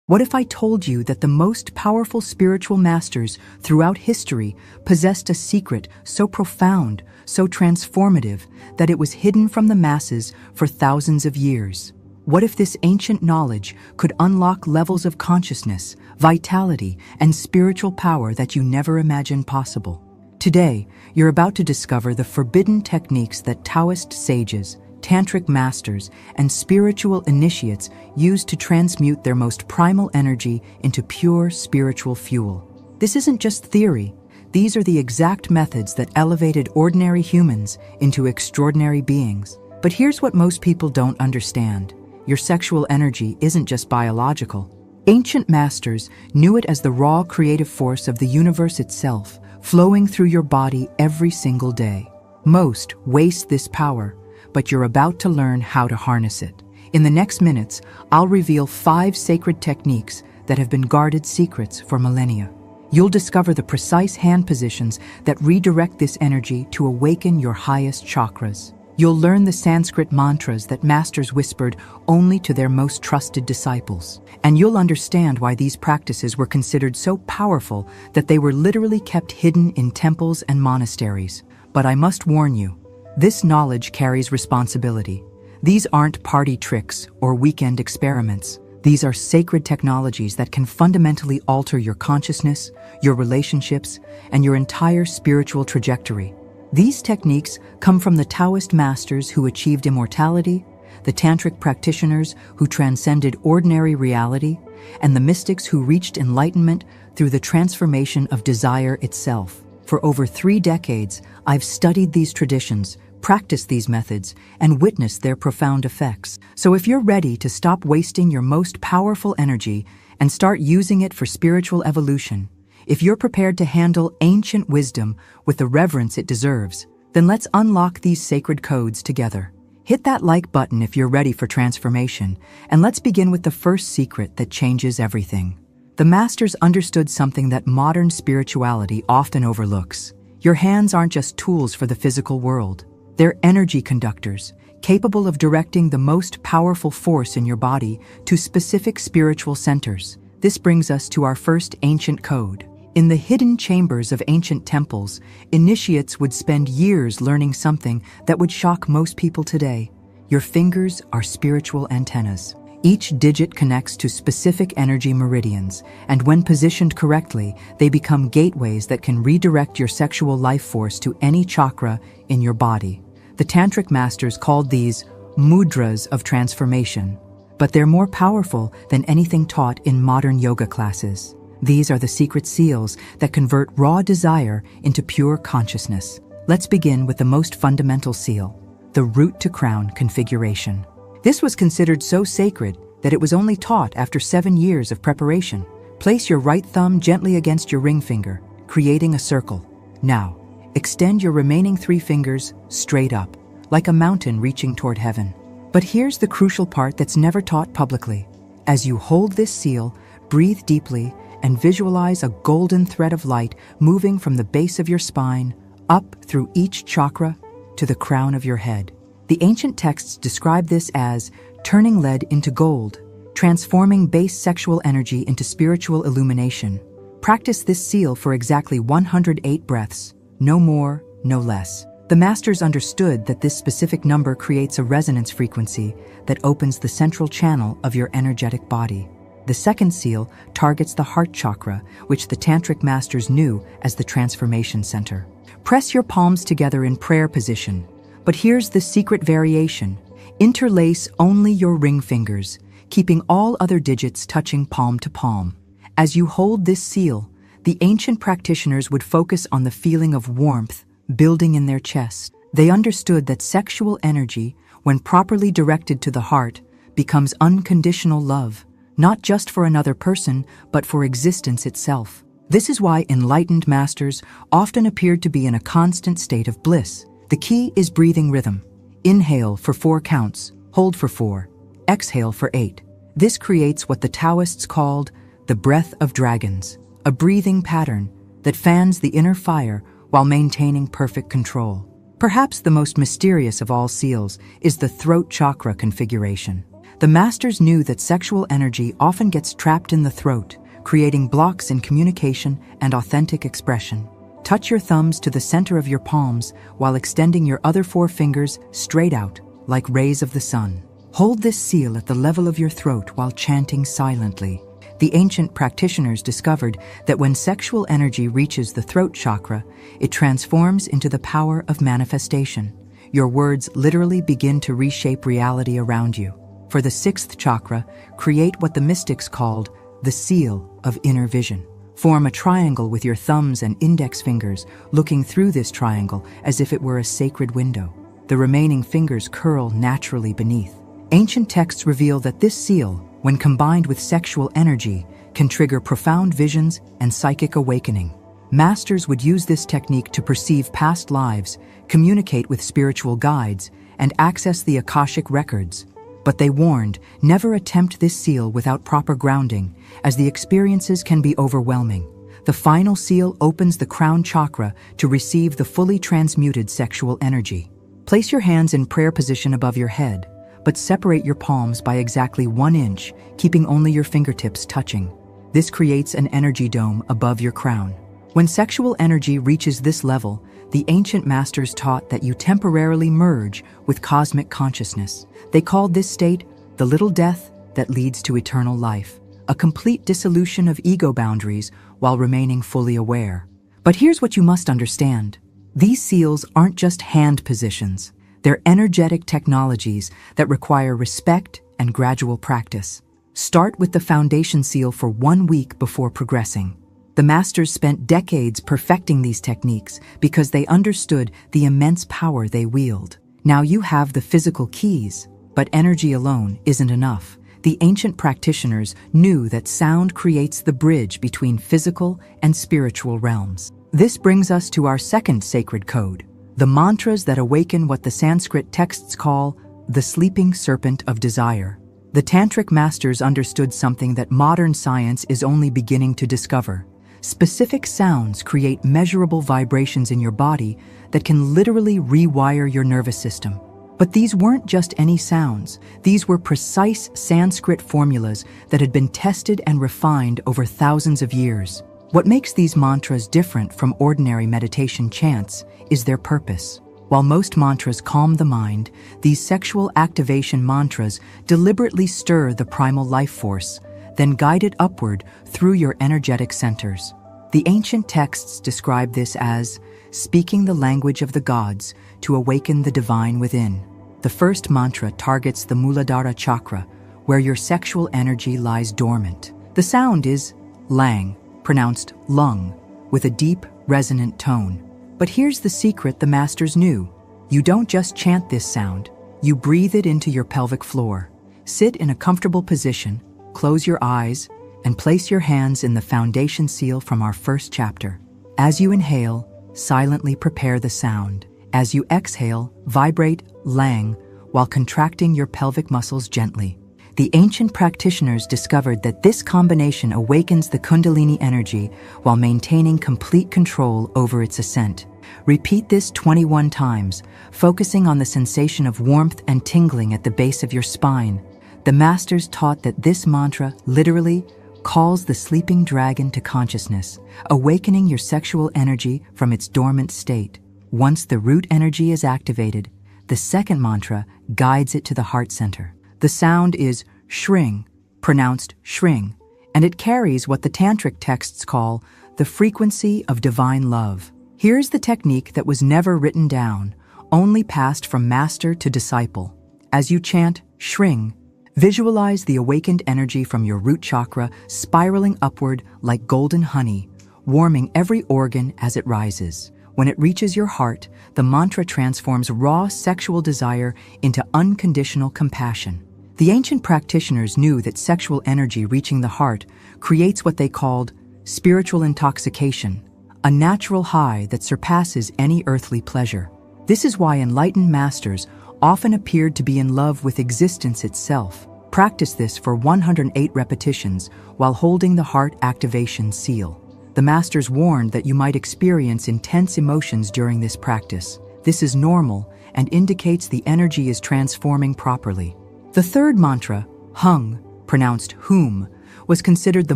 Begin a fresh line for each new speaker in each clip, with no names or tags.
What if I told you that the most powerful spiritual masters throughout history possessed a secret so profound, so transformative, that it was hidden from the masses for thousands of years? What if this ancient knowledge could unlock levels of consciousness, vitality, and spiritual power that you never imagined possible? Today, you're about to discover the forbidden techniques that Taoist sages, tantric masters, and spiritual initiates use to transmute their most primal energy into pure spiritual fuel. This isn't just theory. These are the exact methods that elevated ordinary humans into extraordinary beings. But here's what most people don't understand. Your sexual energy isn't just biological. Ancient masters knew it as the raw creative force of the universe itself, flowing through your body every single day. Most waste this power, but you're about to learn how to harness it. In the next minutes, I'll reveal 5 sacred techniques that have been guarded secrets for millennia. You'll discover the precise hand positions that redirect this energy to awaken your highest chakras. You'll learn the Sanskrit mantras that masters whispered only to their most trusted disciples. And you'll understand why these practices were considered so powerful that they were literally kept hidden in temples and monasteries. But I must warn you, this knowledge carries responsibility. These aren't party tricks or weekend experiments. These are sacred technologies that can fundamentally alter your consciousness, your relationships, and your entire spiritual trajectory. These techniques come from the Taoist masters who achieved immortality, the tantric practitioners who transcended ordinary reality, and the mystics who reached enlightenment through the transformation of desire itself. For over 3 decades, I've studied these traditions, practiced these methods, and witnessed their profound effects. So if you're ready to stop wasting your most powerful energy and start using it for spiritual evolution, if you're prepared to handle ancient wisdom with the reverence it deserves, then let's unlock these sacred codes together. Hit that like button if you're ready for transformation, and let's begin with the first secret that changes everything. The masters understood something that modern spirituality often overlooks. Your hands aren't just tools for the physical world. They're energy conductors, capable of directing the most powerful force in your body to specific spiritual centers. This brings us to our first ancient code. In the hidden chambers of ancient temples, initiates would spend years learning something that would shock most people today. Your fingers are spiritual antennas. Each digit connects to specific energy meridians, and when positioned correctly, they become gateways that can redirect your sexual life force to any chakra in your body. The tantric masters called these mudras of transformation, but they're more powerful than anything taught in modern yoga classes. These are the secret seals that convert raw desire into pure consciousness. Let's begin with the most fundamental seal, the root to crown configuration. This was considered so sacred that it was only taught after 7 years of preparation. Place your right thumb gently against your ring finger, creating a circle. Now, extend your remaining 3 fingers straight up, like a mountain reaching toward heaven. But here's the crucial part that's never taught publicly. As you hold this seal, breathe deeply and visualize a golden thread of light moving from the base of your spine, up through each chakra to the crown of your head. The ancient texts describe this as turning lead into gold, transforming base sexual energy into spiritual illumination. Practice this seal for exactly 108 breaths, no more, no less. The masters understood that this specific number creates a resonance frequency that opens the central channel of your energetic body. The second seal targets the heart chakra, which the tantric masters knew as the transformation center. Press your palms together in prayer position. But here's the secret variation. Interlace only your ring fingers, keeping all other digits touching palm to palm. As you hold this seal, the ancient practitioners would focus on the feeling of warmth building in their chest. They understood that sexual energy, when properly directed to the heart, becomes unconditional love, not just for another person, but for existence itself. This is why enlightened masters often appeared to be in a constant state of bliss. The key is breathing rhythm. Inhale for 4 counts, hold for 4, exhale for 8. This creates what the Taoists called the breath of dragons, a breathing pattern that fans the inner fire while maintaining perfect control. Perhaps the most mysterious of all seals is the throat chakra configuration. The masters knew that sexual energy often gets trapped in the throat, creating blocks in communication and authentic expression. Touch your thumbs to the center of your palms while extending your other 4 fingers straight out, like rays of the sun. Hold this seal at the level of your throat while chanting silently. The ancient practitioners discovered that when sexual energy reaches the throat chakra, it transforms into the power of manifestation. Your words literally begin to reshape reality around you. For the 6th chakra, create what the mystics called the seal of inner vision. Form a triangle with your thumbs and index fingers, looking through this triangle as if it were a sacred window. The remaining fingers curl naturally beneath. Ancient texts reveal that this seal, when combined with sexual energy, can trigger profound visions and psychic awakening. Masters would use this technique to perceive past lives, communicate with spiritual guides, and access the Akashic records. But they warned, never attempt this seal without proper grounding, as the experiences can be overwhelming. The final seal opens the crown chakra to receive the fully transmuted sexual energy. Place your hands in prayer position above your head, but separate your palms by exactly 1 inch, keeping only your fingertips touching. This creates an energy dome above your crown. When sexual energy reaches this level, the ancient masters taught that you temporarily merge with cosmic consciousness. They called this state the little death that leads to eternal life, a complete dissolution of ego boundaries while remaining fully aware. But here's what you must understand. These seals aren't just hand positions. They're energetic technologies that require respect and gradual practice. Start with the foundation seal for 1 week before progressing. The masters spent decades perfecting these techniques because they understood the immense power they wield. Now you have the physical keys, but energy alone isn't enough. The ancient practitioners knew that sound creates the bridge between physical and spiritual realms. This brings us to our 2nd sacred code, the mantras that awaken what the Sanskrit texts call the sleeping serpent of desire. The tantric masters understood something that modern science is only beginning to discover. Specific sounds create measurable vibrations in your body that can literally rewire your nervous system. But these weren't just any sounds. These were precise Sanskrit formulas that had been tested and refined over thousands of years. What makes these mantras different from ordinary meditation chants is their purpose. While most mantras calm the mind, these sexual activation mantras deliberately stir the primal life force, then guide it upward through your energetic centers. The ancient texts describe this as speaking the language of the gods to awaken the divine within. The first mantra targets the Muladhara chakra, where your sexual energy lies dormant. The sound is lang, pronounced lung, with a deep, resonant tone. But here's the secret the masters knew. You don't just chant this sound, you breathe it into your pelvic floor. Sit in a comfortable position, close your eyes, and place your hands in the foundation seal from our first chapter. As you inhale, silently prepare the sound. As you exhale, vibrate lang while contracting your pelvic muscles gently. The ancient practitioners discovered that this combination awakens the Kundalini energy while maintaining complete control over its ascent. Repeat this 21 times, focusing on the sensation of warmth and tingling at the base of your spine. The masters taught that this mantra literally calls the sleeping dragon to consciousness, awakening your sexual energy from its dormant state. Once the root energy is activated, the second mantra guides it to the heart center. The sound is shring, pronounced shring, and it carries what the tantric texts call the frequency of divine love. Here's the technique that was never written down, only passed from master to disciple. As you chant shring, visualize the awakened energy from your root chakra spiraling upward like golden honey, warming every organ as it rises. When it reaches your heart, the mantra transforms raw sexual desire into unconditional compassion. The ancient practitioners knew that sexual energy reaching the heart creates what they called spiritual intoxication, a natural high that surpasses any earthly pleasure. This is why enlightened masters often appeared to be in love with existence itself. Practice this for 108 repetitions while holding the heart activation seal. The masters warned that you might experience intense emotions during this practice. This is normal and indicates the energy is transforming properly. The third mantra, Hung, pronounced Hum, was considered the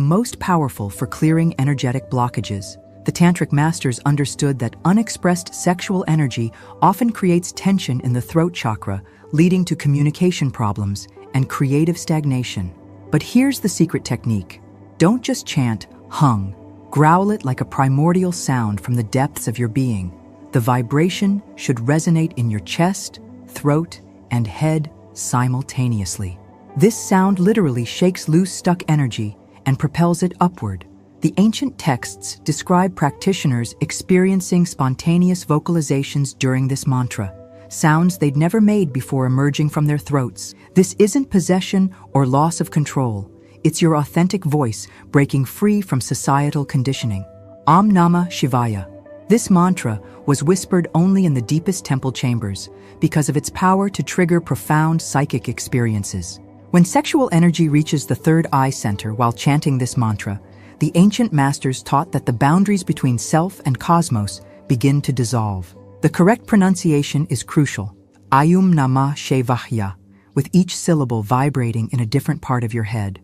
most powerful for clearing energetic blockages. The Tantric masters understood that unexpressed sexual energy often creates tension in the throat chakra, leading to communication problems and creative stagnation. But here's the secret technique. Don't just chant Hung. Growl it like a primordial sound from the depths of your being. The vibration should resonate in your chest, throat, and head simultaneously. This sound literally shakes loose stuck energy and propels it upward. The ancient texts describe practitioners experiencing spontaneous vocalizations during this mantra, sounds they'd never made before emerging from their throats. This isn't possession or loss of control. It's your authentic voice breaking free from societal conditioning. Om Namah Shivaya. This mantra was whispered only in the deepest temple chambers because of its power to trigger profound psychic experiences. When sexual energy reaches the third eye center while chanting this mantra, the ancient masters taught that the boundaries between self and cosmos begin to dissolve. The correct pronunciation is crucial. Ayum Namah Shivaya, with each syllable vibrating in a different part of your head.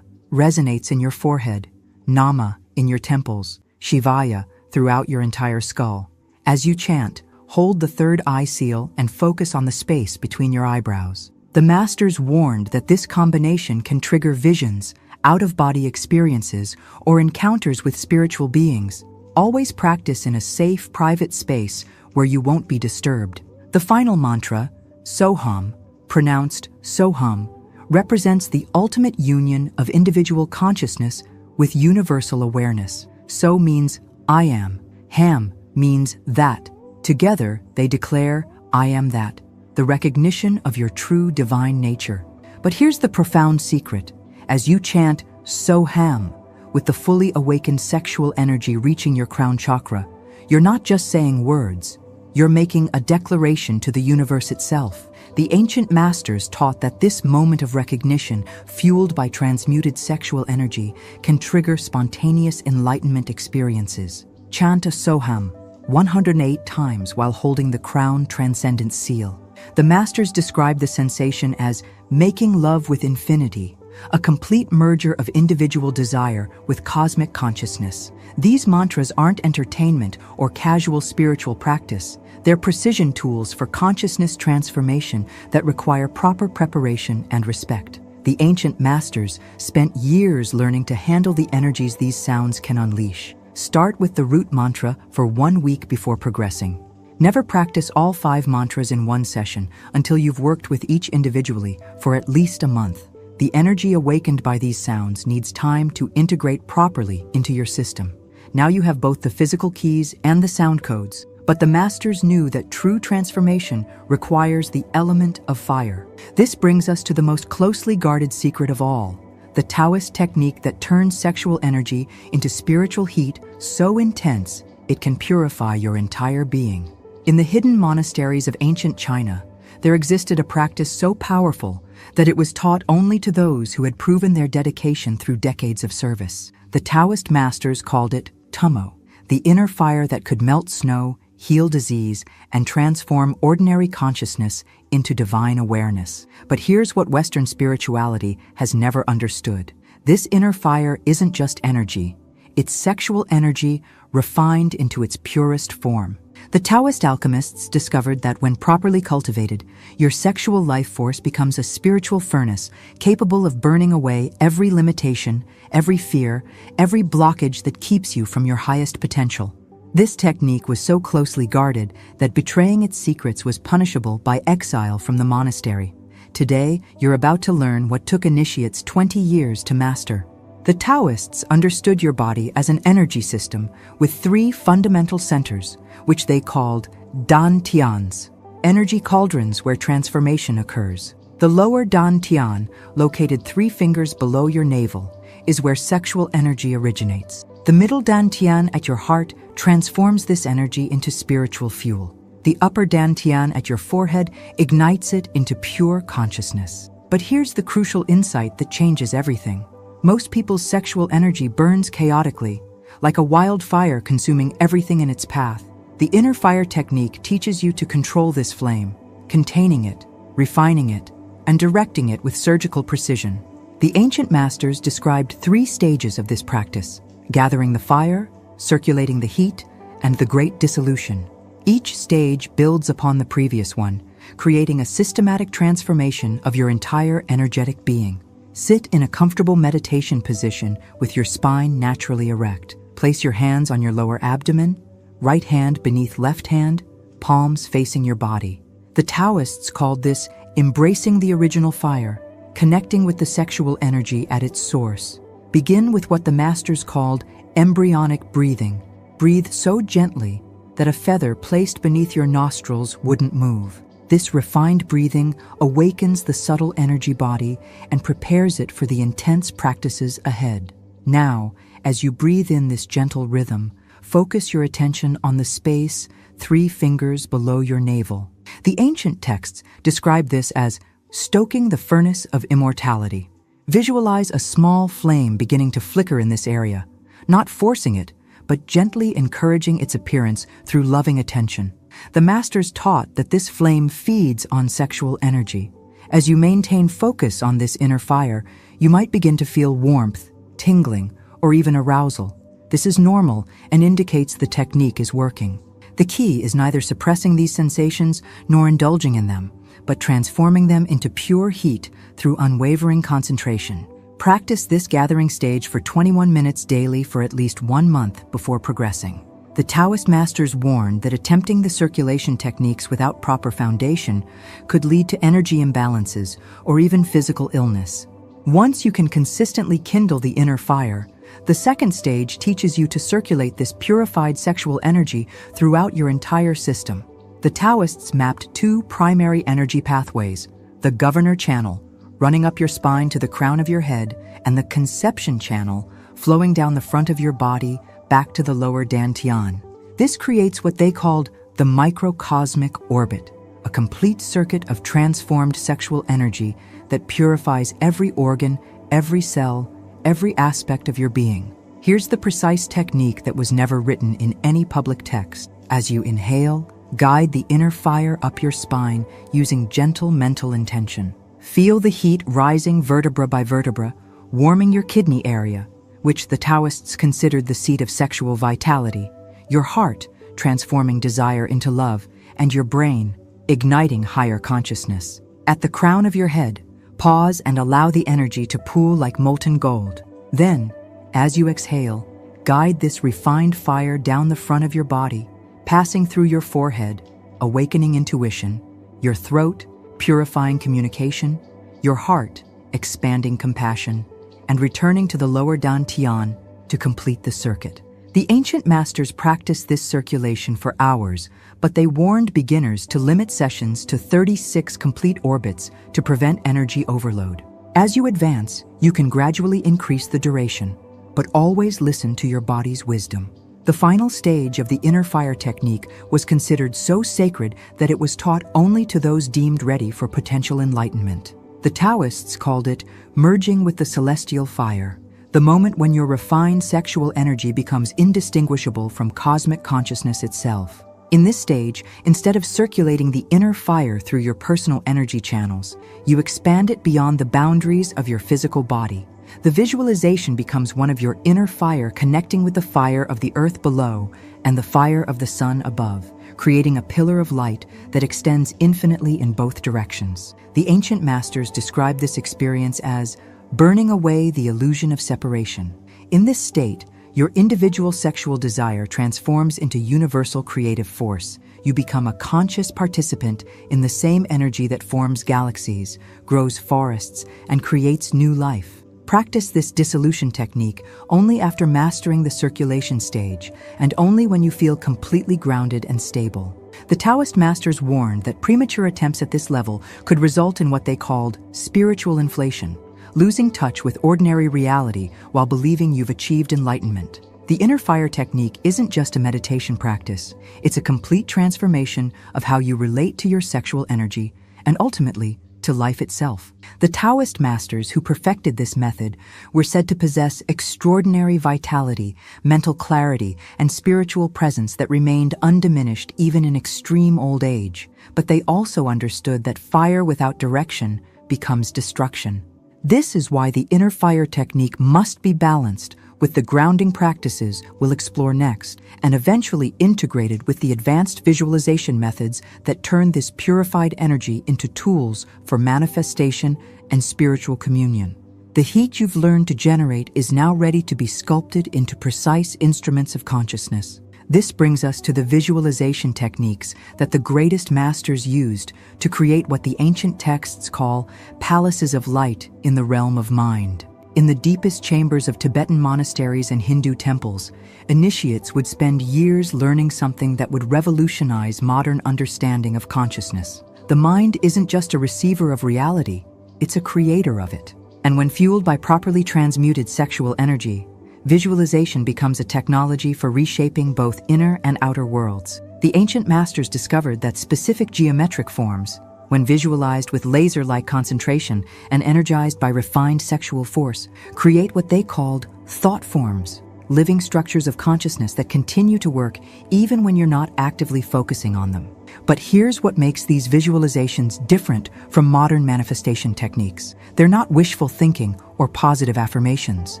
Resonates in your forehead, Nama in your temples, Shivaya throughout your entire skull. As you chant, hold the third eye seal and focus on the space between your eyebrows. The masters warned that this combination can trigger visions, out-of-body experiences, or encounters with spiritual beings. Always practice in a safe, private space where you won't be disturbed. The final mantra, Soham, pronounced Soham, represents the ultimate union of individual consciousness with universal awareness. So means I am. Ham means that. Together, they declare, I am that, the recognition of your true divine nature. But here's the profound secret. As you chant Soham, with the fully awakened sexual energy reaching your crown chakra, you're not just saying words, you're making a declaration to the universe itself. The ancient masters taught that this moment of recognition, fueled by transmuted sexual energy, can trigger spontaneous enlightenment experiences. Chant a Soham 108 times while holding the crown transcendent seal. The masters describe the sensation as making love with infinity, a complete merger of individual desire with cosmic consciousness. These mantras aren't entertainment or casual spiritual practice. They're precision tools for consciousness transformation that require proper preparation and respect. The ancient masters spent years learning to handle the energies these sounds can unleash. Start with the root mantra for 1 week before progressing. Never practice all 5 mantras in one session until you've worked with each individually for at least a month. The energy awakened by these sounds needs time to integrate properly into your system. Now you have both the physical keys and the sound codes. But the masters knew that true transformation requires the element of fire. This brings us to the most closely guarded secret of all, the Taoist technique that turns sexual energy into spiritual heat so intense it can purify your entire being. In the hidden monasteries of ancient China, there existed a practice so powerful that it was taught only to those who had proven their dedication through decades of service. The Taoist masters called it Tummo, the inner fire that could melt snow, heal disease, and transform ordinary consciousness into divine awareness. But here's what Western spirituality has never understood. This inner fire isn't just energy. It's sexual energy refined into its purest form. The Taoist alchemists discovered that when properly cultivated, your sexual life force becomes a spiritual furnace capable of burning away every limitation, every fear, every blockage that keeps you from your highest potential. This technique was so closely guarded that betraying its secrets was punishable by exile from the monastery. Today, you're about to learn what took initiates 20 years to master. The Taoists understood your body as an energy system with 3 fundamental centers, which they called Dan Tians, energy cauldrons where transformation occurs. The lower Dan Tian, located 3 fingers below your navel, is where sexual energy originates. The middle dantian at your heart transforms this energy into spiritual fuel. The upper dantian at your forehead ignites it into pure consciousness. But here's the crucial insight that changes everything. Most people's sexual energy burns chaotically, like a wildfire consuming everything in its path. The inner fire technique teaches you to control this flame, containing it, refining it, and directing it with surgical precision. The ancient masters described 3 stages of this practice: gathering the fire, circulating the heat, and the great dissolution. Each stage builds upon the previous one, creating a systematic transformation of your entire energetic being. Sit in a comfortable meditation position with your spine naturally erect. Place your hands on your lower abdomen, right hand beneath left hand, palms facing your body. The Taoists called this embracing the original fire, connecting with the sexual energy at its source. Begin with what the masters called embryonic breathing. Breathe so gently that a feather placed beneath your nostrils wouldn't move. This refined breathing awakens the subtle energy body and prepares it for the intense practices ahead. Now, as you breathe in this gentle rhythm, focus your attention on the space 3 fingers below your navel. The ancient texts describe this as stoking the furnace of immortality. Visualize a small flame beginning to flicker in this area, not forcing it, but gently encouraging its appearance through loving attention. The masters taught that this flame feeds on sexual energy. As you maintain focus on this inner fire, you might begin to feel warmth, tingling, or even arousal. This is normal and indicates the technique is working. The key is neither suppressing these sensations nor indulging in them, but transforming them into pure heat through unwavering concentration. Practice this gathering stage for 21 minutes daily for at least 1 month before progressing. The Taoist masters warned that attempting the circulation techniques without proper foundation could lead to energy imbalances or even physical illness. Once you can consistently kindle the inner fire, the second stage teaches you to circulate this purified sexual energy throughout your entire system. The Taoists mapped 2 primary energy pathways: the governor channel, running up your spine to the crown of your head, and the conception channel, flowing down the front of your body back to the lower dantian. This creates what they called the microcosmic orbit, a complete circuit of transformed sexual energy that purifies every organ, every cell, every aspect of your being. Here's the precise technique that was never written in any public text. As you inhale, guide the inner fire up your spine using gentle mental intention. Feel the heat rising vertebra by vertebra, warming your kidney area, which the Taoists considered the seat of sexual vitality, your heart, transforming desire into love, and your brain, igniting higher consciousness. At the crown of your head, pause and allow the energy to pool like molten gold. Then, as you exhale, guide this refined fire down the front of your body, passing through your forehead, awakening intuition, your throat, purifying communication, your heart, expanding compassion, and returning to the lower dantian to complete the circuit. The ancient masters practiced this circulation for hours, but they warned beginners to limit sessions to 36 complete orbits to prevent energy overload. As you advance, you can gradually increase the duration, but always listen to your body's wisdom. The final stage of the inner fire technique was considered so sacred that it was taught only to those deemed ready for potential enlightenment. The Taoists called it merging with the celestial fire, the moment when your refined sexual energy becomes indistinguishable from cosmic consciousness itself. In this stage, instead of circulating the inner fire through your personal energy channels, you expand it beyond the boundaries of your physical body. The visualization becomes one of your inner fire connecting with the fire of the earth below and the fire of the sun above, creating a pillar of light that extends infinitely in both directions. The ancient masters described this experience as burning away the illusion of separation. In this state, your individual sexual desire transforms into universal creative force. You become a conscious participant in the same energy that forms galaxies, grows forests, and creates new life. Practice this dissolution technique only after mastering the circulation stage, and only when you feel completely grounded and stable. The Taoist masters warned that premature attempts at this level could result in what they called spiritual inflation, losing touch with ordinary reality while believing you've achieved enlightenment. The inner fire technique isn't just a meditation practice, it's a complete transformation of how you relate to your sexual energy and ultimately to life itself. The Taoist masters who perfected this method were said to possess extraordinary vitality, mental clarity, and spiritual presence that remained undiminished even in extreme old age. But they also understood that fire without direction becomes destruction. This is why the inner fire technique must be balanced with the grounding practices we'll explore next, and eventually integrated with the advanced visualization methods that turn this purified energy into tools for manifestation and spiritual communion. The heat you've learned to generate is now ready to be sculpted into precise instruments of consciousness. This brings us to the visualization techniques that the greatest masters used to create what the ancient texts call palaces of light in the realm of mind. In the deepest chambers of Tibetan monasteries and Hindu temples, initiates would spend years learning something that would revolutionize modern understanding of consciousness. The mind isn't just a receiver of reality, it's a creator of it. And when fueled by properly transmuted sexual energy, visualization becomes a technology for reshaping both inner and outer worlds. The ancient masters discovered that specific geometric forms, when visualized with laser-like concentration and energized by refined sexual force, create what they called thought forms, living structures of consciousness that continue to work even when you're not actively focusing on them. But here's what makes these visualizations different from modern manifestation techniques. They're not wishful thinking or positive affirmations.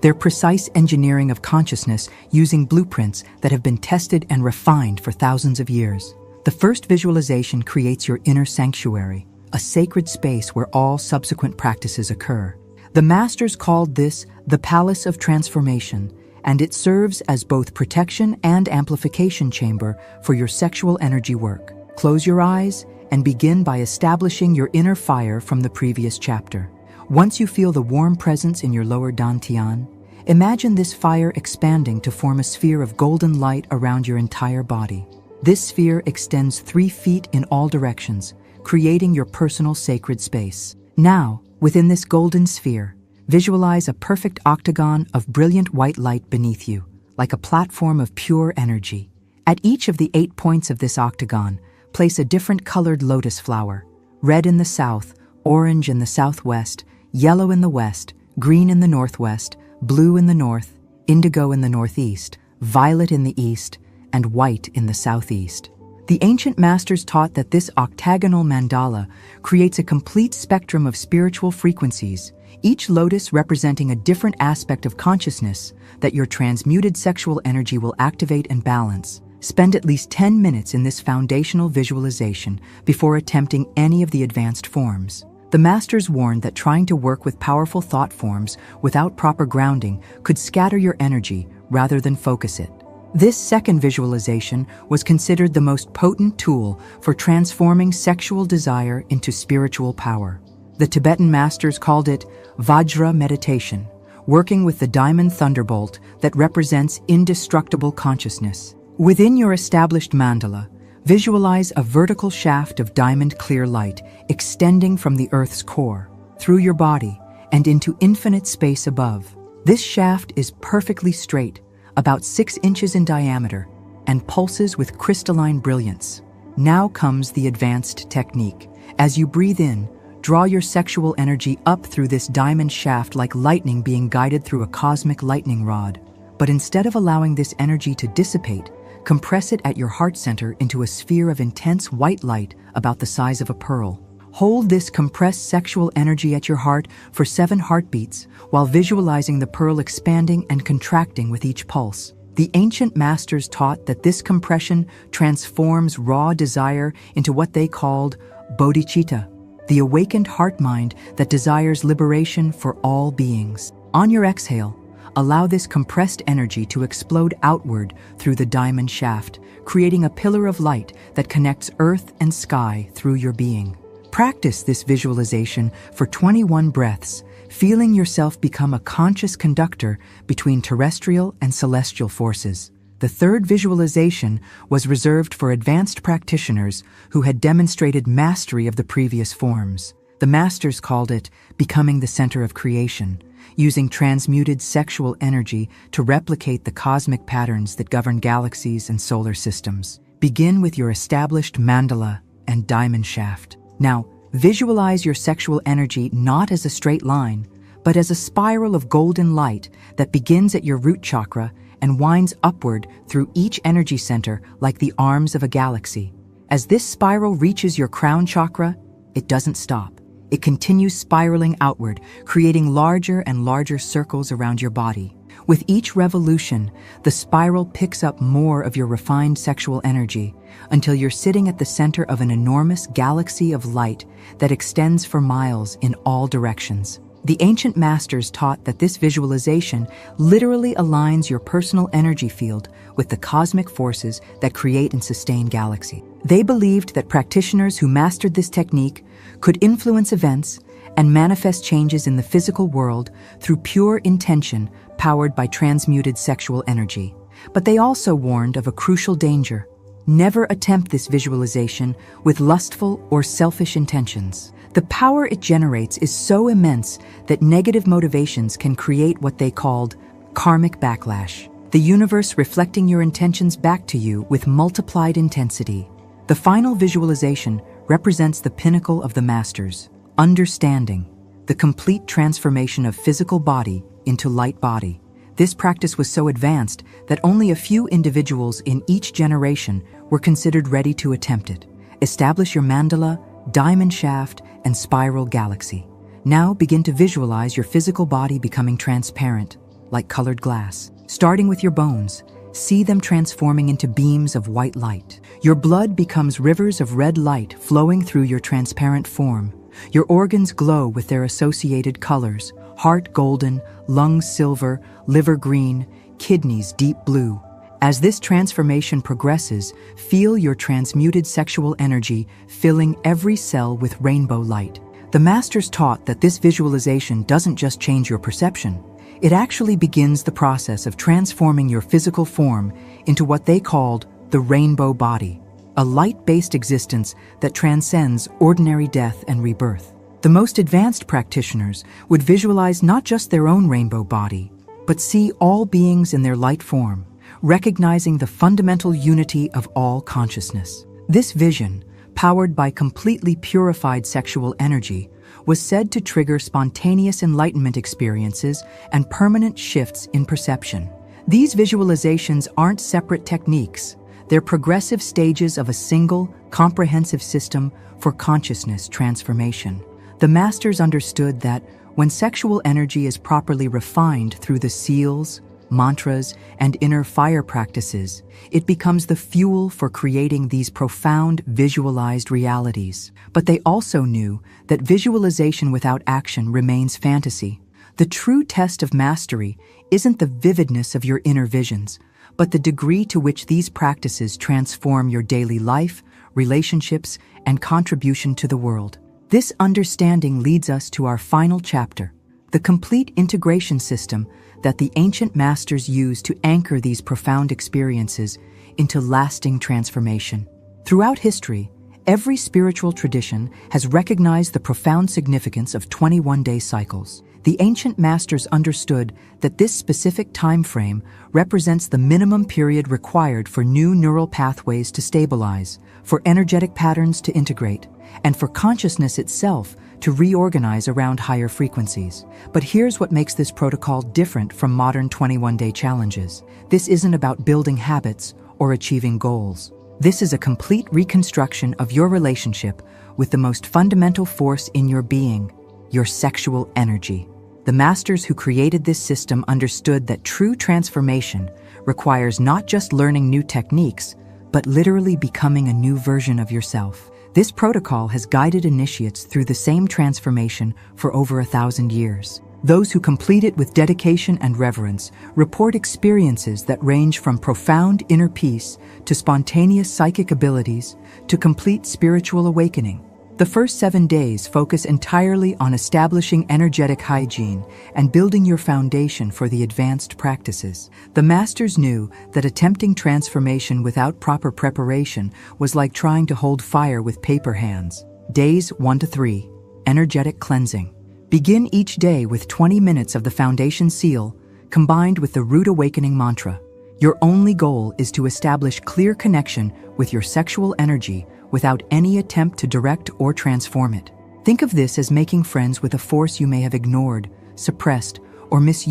They're precise engineering of consciousness using blueprints that have been tested and refined for thousands of years. The first visualization creates your inner sanctuary, a sacred space where all subsequent practices occur. The masters called this the Palace of Transformation, and it serves as both protection and amplification chamber for your sexual energy work. Close your eyes and begin by establishing your inner fire from the previous chapter. Once you feel the warm presence in your lower dantian, imagine this fire expanding to form a sphere of golden light around your entire body. This sphere extends 3 feet in all directions, creating your personal sacred space. Now, within this golden sphere, visualize a perfect octagon of brilliant white light beneath you, like a platform of pure energy. At each of the 8 points of this octagon, place a different colored lotus flower: red in the south, orange in the southwest, yellow in the west, green in the northwest, blue in the north, indigo in the northeast, violet in the east, and white in the southeast. The ancient masters taught that this octagonal mandala creates a complete spectrum of spiritual frequencies, each lotus representing a different aspect of consciousness that your transmuted sexual energy will activate and balance. Spend at least 10 minutes in this foundational visualization before attempting any of the advanced forms. The masters warned that trying to work with powerful thought forms without proper grounding could scatter your energy rather than focus it. This second visualization was considered the most potent tool for transforming sexual desire into spiritual power. The Tibetan masters called it Vajra meditation, working with the diamond thunderbolt that represents indestructible consciousness. Within your established mandala, visualize a vertical shaft of diamond clear light extending from the earth's core, through your body, and into infinite space above. This shaft is perfectly straight, about 6 inches in diameter, and pulses with crystalline brilliance. Now comes the advanced technique. As you breathe in, draw your sexual energy up through this diamond shaft like lightning being guided through a cosmic lightning rod. But instead of allowing this energy to dissipate, compress it at your heart center into a sphere of intense white light about the size of a pearl. Hold this compressed sexual energy at your heart for 7 heartbeats while visualizing the pearl expanding and contracting with each pulse. The ancient masters taught that this compression transforms raw desire into what they called bodhicitta, the awakened heart mind that desires liberation for all beings. On your exhale, allow this compressed energy to explode outward through the diamond shaft, creating a pillar of light that connects earth and sky through your being. Practice this visualization for 21 breaths, feeling yourself become a conscious conductor between terrestrial and celestial forces. The third visualization was reserved for advanced practitioners who had demonstrated mastery of the previous forms. The masters called it becoming the center of creation, using transmuted sexual energy to replicate the cosmic patterns that govern galaxies and solar systems. Begin with your established mandala and diamond shaft. Now, visualize your sexual energy not as a straight line, but as a spiral of golden light that begins at your root chakra and winds upward through each energy center like the arms of a galaxy. As this spiral reaches your crown chakra, it doesn't stop. it continues spiraling outward, creating larger and larger circles around your body. With each revolution, the spiral picks up more of your refined sexual energy until you're sitting at the center of an enormous galaxy of light that extends for miles in all directions. The ancient masters taught that this visualization literally aligns your personal energy field with the cosmic forces that create and sustain galaxy. They believed that practitioners who mastered this technique could influence events and manifest changes in the physical world through pure intention powered by transmuted sexual energy. But they also warned of a crucial danger. Never attempt this visualization with lustful or selfish intentions. The power it generates is so immense that negative motivations can create what they called karmic backlash, the universe reflecting your intentions back to you with multiplied intensity. The final visualization represents the pinnacle of the masters, understanding, the complete transformation of physical body into light body. This practice was so advanced that only a few individuals in each generation were considered ready to attempt it. Establish your mandala, diamond shaft, and spiral galaxy. Now begin to visualize your physical body becoming transparent, like colored glass. Starting with your bones, see them transforming into beams of white light. Your blood becomes rivers of red light flowing through your transparent form. Your organs glow with their associated colors: heart golden, lungs silver, liver green, kidneys deep blue. As this transformation progresses, feel your transmuted sexual energy filling every cell with rainbow light. The masters taught that this visualization doesn't just change your perception. It actually begins the process of transforming your physical form into what they called the rainbow body, a light-based existence that transcends ordinary death and rebirth. The most advanced practitioners would visualize not just their own rainbow body, but see all beings in their light form, recognizing the fundamental unity of all consciousness. This vision, powered by completely purified sexual energy, was said to trigger spontaneous enlightenment experiences and permanent shifts in perception. These visualizations aren't separate techniques. They're progressive stages of a single, comprehensive system for consciousness transformation. The masters understood that when sexual energy is properly refined through the seals, mantras, and inner fire practices, it becomes the fuel for creating these profound visualized realities. But they also knew that visualization without action remains fantasy. The true test of mastery isn't the vividness of your inner visions, but the degree to which these practices transform your daily life, relationships, and contribution to the world. This understanding leads us to our final chapter, the complete integration system that the ancient masters used to anchor these profound experiences into lasting transformation. Throughout history, every spiritual tradition has recognized the profound significance of 21-day cycles. The ancient masters understood that this specific time frame represents the minimum period required for new neural pathways to stabilize, for energetic patterns to integrate, and for consciousness itself to reorganize around higher frequencies. But here's what makes this protocol different from modern 21-day challenges. This isn't about building habits or achieving goals. This is a complete reconstruction of your relationship with the most fundamental force in your being, your sexual energy. The masters who created this system understood that true transformation requires not just learning new techniques, but literally becoming a new version of yourself. This protocol has guided initiates through the same transformation for over 1,000 years. Those who complete it with dedication and reverence report experiences that range from profound inner peace to spontaneous psychic abilities to complete spiritual awakening. The first 7 days focus entirely on establishing energetic hygiene and building your foundation for the advanced practices. The masters knew that attempting transformation without proper preparation was like trying to hold fire with paper hands. Days 1 to 3. Energetic cleansing. Begin each day with 20 minutes of the foundation seal, combined with the root awakening mantra. Your only goal is to establish clear connection with your sexual energy without any attempt to direct or transform it. Think of this as making friends with a force you may have ignored, suppressed, or misused